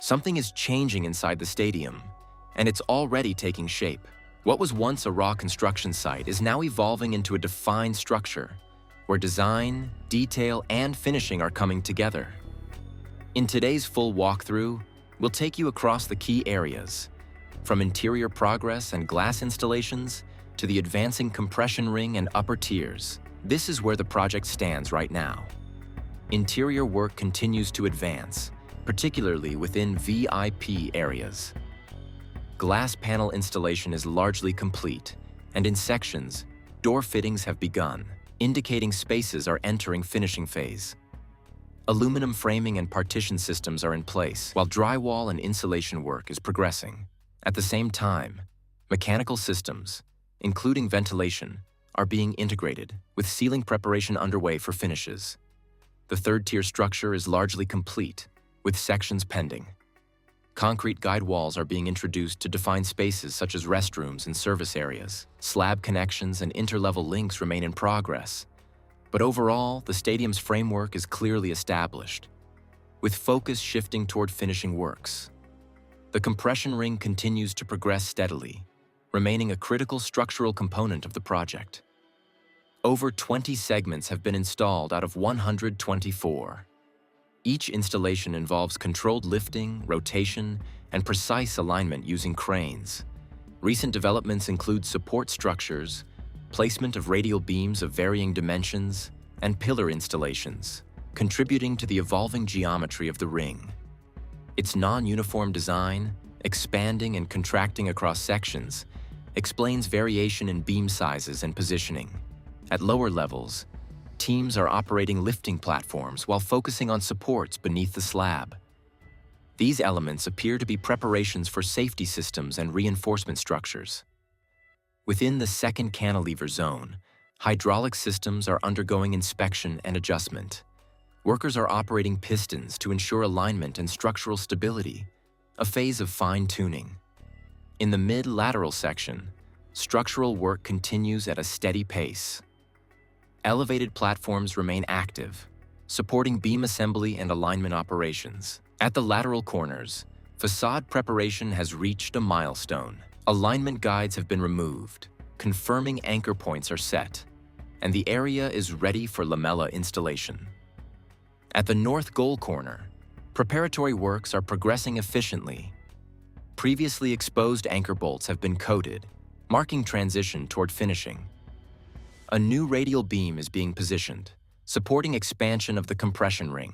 Something is changing inside the stadium, and it's already taking shape. What was once a raw construction site is now evolving into a defined structure, where design, detail, and finishing are coming together. In today's full walkthrough, we'll take you across the key areas, from interior progress and glass installations to the advancing compression ring and upper tiers. This is where the project stands right now. Interior work continues to advance, particularly within VIP areas. Glass panel installation is largely complete, and in sections, door fittings have begun, indicating spaces are entering finishing phase. Aluminum framing and partition systems are in place, while drywall and insulation work is progressing. At the same time, mechanical systems, including ventilation, are being integrated, with ceiling preparation underway for finishes. The third-tier structure is largely complete, with sections pending. Concrete guide walls are being introduced to define spaces such as restrooms and service areas. Slab connections and interlevel links remain in progress. But overall, the stadium's framework is clearly established, with focus shifting toward finishing works. The compression ring continues to progress steadily, remaining a critical structural component of the project. Over 20 segments have been installed out of 124. Each installation involves controlled lifting, rotation, and precise alignment using cranes. Recent developments include support structures, placement of radial beams of varying dimensions, and pillar installations, contributing to the evolving geometry of the ring. Its non-uniform design, expanding and contracting across sections, explains variation in beam sizes and positioning. At lower levels, teams are operating lifting platforms while focusing on supports beneath the slab. These elements appear to be preparations for safety systems and reinforcement structures. Within the second cantilever zone, hydraulic systems are undergoing inspection and adjustment. Workers are operating pistons to ensure alignment and structural stability, a phase of fine-tuning. In the mid-lateral section, structural work continues at a steady pace. Elevated platforms remain active, supporting beam assembly and alignment operations. At the lateral corners, facade preparation has reached a milestone. Alignment guides have been removed, confirming anchor points are set, and the area is ready for lamella installation. At the north goal corner, preparatory works are progressing efficiently. Previously exposed anchor bolts have been coated, marking transition toward finishing. A new radial beam is being positioned, supporting expansion of the compression ring.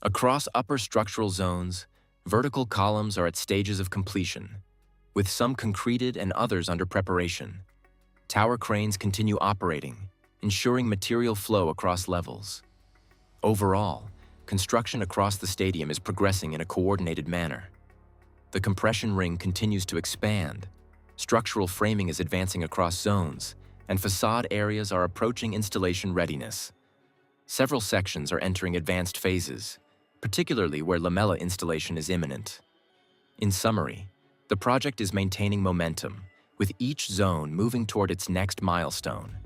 Across upper structural zones, vertical columns are at stages of completion, with some concreted and others under preparation. Tower cranes continue operating, ensuring material flow across levels. Overall, construction across the stadium is progressing in a coordinated manner. The compression ring continues to expand, structural framing is advancing across zones, and facade areas are approaching installation readiness. Several sections are entering advanced phases, particularly where lamella installation is imminent. In summary, the project is maintaining momentum, with each zone moving toward its next milestone.